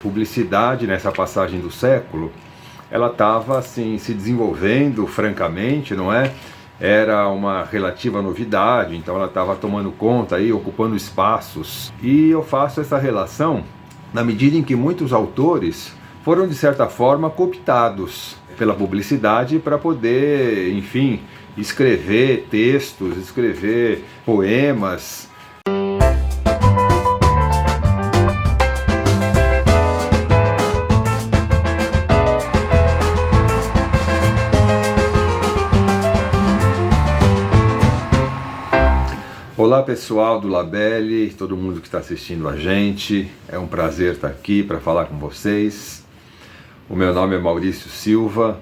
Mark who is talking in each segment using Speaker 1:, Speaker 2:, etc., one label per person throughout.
Speaker 1: Publicidade, nessa passagem do século, ela estava assim, se desenvolvendo francamente, não é? Era uma relativa novidade, então ela estava tomando conta aí, ocupando espaços. E eu faço essa relação na medida em que muitos autores foram, de certa forma, cooptados pela publicidade para poder, enfim, escrever textos, escrever poemas. Olá pessoal do Labelle, todo mundo que está assistindo a gente, é um prazer estar aqui para falar com vocês. O meu nome é Maurício Silva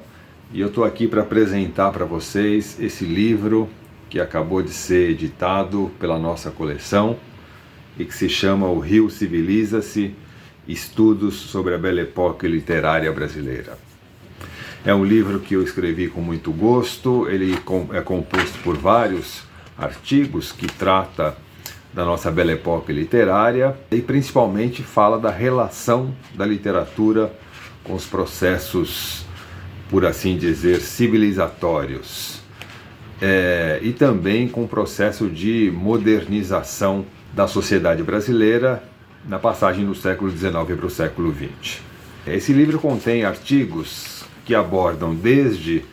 Speaker 1: e eu estou aqui para apresentar para vocês esse livro que acabou de ser editado pela nossa coleção e que se chama O Rio Civiliza-se, Estudos sobre a Belle Époque Literária Brasileira. É um livro que eu escrevi com muito gosto, ele é composto por vários artigos que trata da nossa Belle Époque literária e principalmente fala da relação da literatura com os processos, por assim dizer, civilizatórios, e também com o processo de modernização da sociedade brasileira na passagem do século XIX para o século XX. Esse livro contém artigos que abordam desde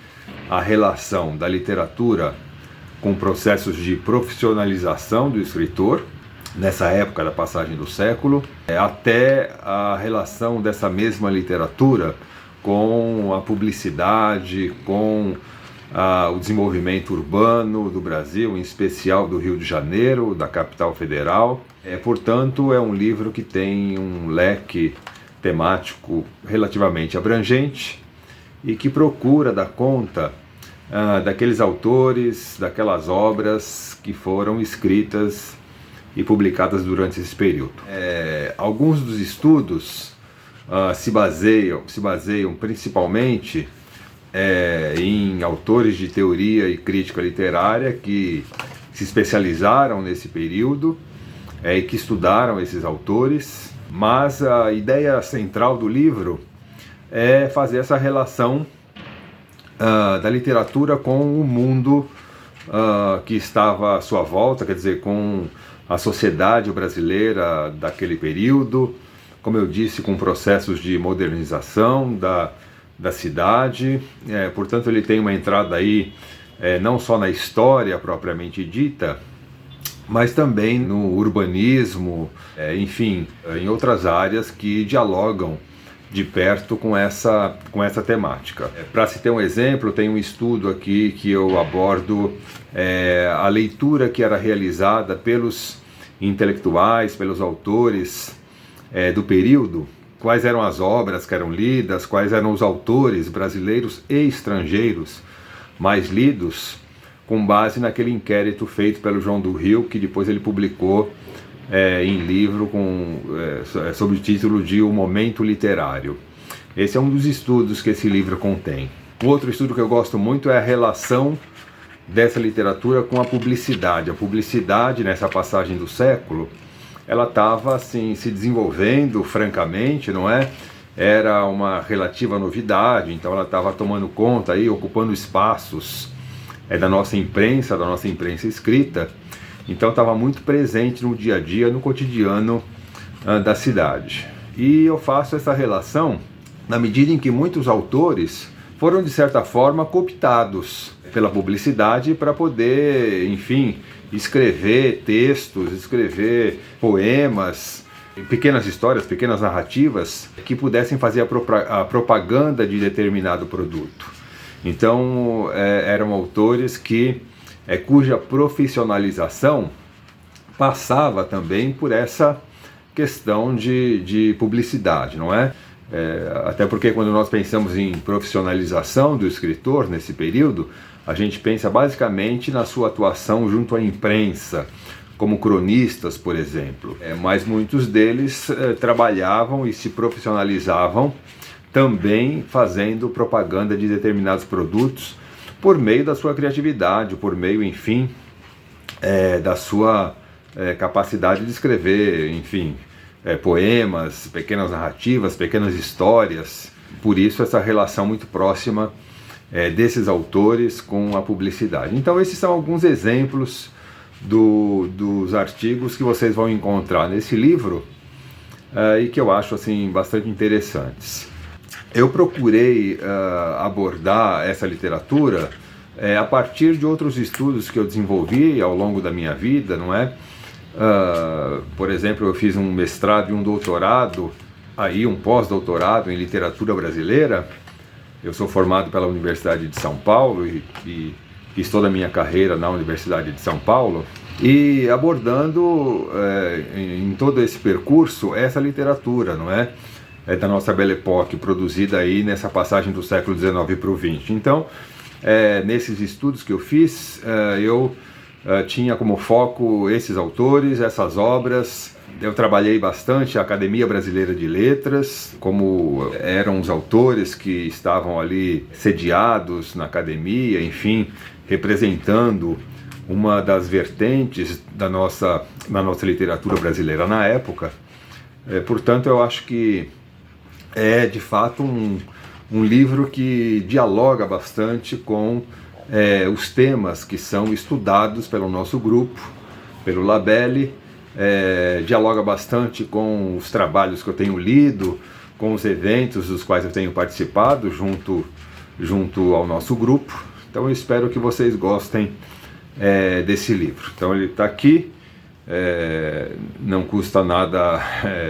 Speaker 1: a relação da literatura com processos de profissionalização do escritor, nessa época da passagem do século, até a relação dessa mesma literatura com a publicidade, com o desenvolvimento urbano do Brasil, em especial do Rio de Janeiro, da capital federal. Portanto, é um livro que tem um leque temático relativamente abrangente e que procura dar conta daqueles autores, daquelas obras que foram escritas e publicadas durante esse período. Alguns dos estudos se baseiam principalmente em autores de teoria e crítica literária que se especializaram nesse período e que estudaram esses autores, mas a ideia central do livro é fazer essa relação da literatura com o mundo que estava à sua volta, quer dizer, com a sociedade brasileira daquele período, como eu disse, com processos de modernização da cidade. Portanto, ele tem uma entrada aí não só na história propriamente dita, mas também no urbanismo, enfim, em outras áreas que dialogam de perto com essa temática. Para se ter um exemplo, tem um estudo aqui que eu abordo a leitura que era realizada pelos intelectuais, pelos autores do período, quais eram as obras que eram lidas, quais eram os autores brasileiros e estrangeiros mais lidos, com base naquele inquérito feito pelo João do Rio, que depois ele publicou em livro sob o título de O Momento Literário. Esse é um dos estudos que esse livro contém. Um outro estudo que eu gosto muito é a relação dessa literatura com a publicidade. A publicidade, nessa passagem do século, ela estava assim, se desenvolvendo francamente, não é? Era uma relativa novidade, então ela estava tomando conta aí, ocupando espaços da nossa imprensa escrita. Então estava muito presente no dia a dia, no cotidiano da cidade. E eu faço essa relação na medida em que muitos autores foram, de certa forma, cooptados pela publicidade para poder, enfim, escrever textos, escrever poemas, pequenas histórias, pequenas narrativas que pudessem fazer a propaganda de determinado produto. Então eram autores cuja profissionalização passava também por essa questão de publicidade, não é? Até porque quando nós pensamos em profissionalização do escritor nesse período, a gente pensa basicamente na sua atuação junto à imprensa, como cronistas, por exemplo. Mas muitos deles trabalhavam e se profissionalizavam também fazendo propaganda de determinados produtos, por meio da sua criatividade, por meio, enfim, da sua capacidade de escrever, enfim, poemas, pequenas narrativas, pequenas histórias. Por isso essa relação muito próxima desses autores com a publicidade. Então esses são alguns exemplos dos artigos que vocês vão encontrar nesse livro e que eu acho assim bastante interessantes. Eu procurei abordar essa literatura a partir de outros estudos que eu desenvolvi ao longo da minha vida, não é? Por exemplo, eu fiz um mestrado e um doutorado, aí um pós-doutorado em literatura brasileira. Eu sou formado pela Universidade de São Paulo e fiz toda a minha carreira na Universidade de São Paulo, e abordando em todo esse percurso essa literatura, não é? Da nossa Belle Époque, produzida aí nessa passagem do século XIX para o XX. Então, nesses estudos que eu fiz, eu tinha como foco esses autores, essas obras. Eu trabalhei bastante a Academia Brasileira de Letras, como eram os autores que estavam ali sediados na academia, enfim, representando uma das vertentes da nossa literatura brasileira na época. Portanto, eu acho que é de fato um livro que dialoga bastante com os temas que são estudados pelo nosso grupo, pelo Labelle, dialoga bastante com os trabalhos que eu tenho lido, com os eventos dos quais eu tenho participado junto ao nosso grupo. Então eu espero que vocês gostem desse livro. Então ele está aqui, não custa nada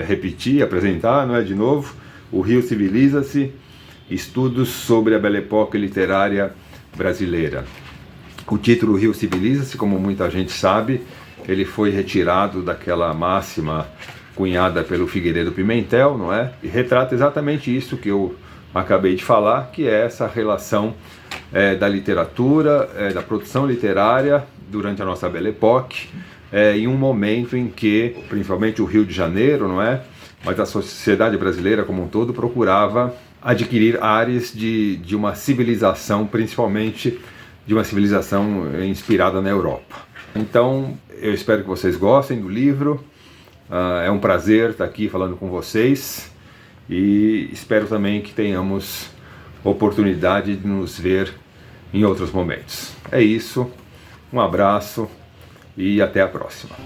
Speaker 1: repetir, apresentar, não é de novo. O Rio Civiliza-se, estudos sobre a Belle Époque literária brasileira. O título Rio Civiliza-se, como muita gente sabe, ele foi retirado daquela máxima cunhada pelo Figueiredo Pimentel, não é? E retrata exatamente isso que eu acabei de falar, que é essa relação da literatura, da produção literária durante a nossa Belle Époque, em um momento em que, principalmente o Rio de Janeiro, não é? Mas a sociedade brasileira como um todo procurava adquirir áreas de uma civilização, principalmente de uma civilização inspirada na Europa. Então, eu espero que vocês gostem do livro. É um prazer estar aqui falando com vocês e espero também que tenhamos oportunidade de nos ver em outros momentos. É isso, um abraço e até a próxima.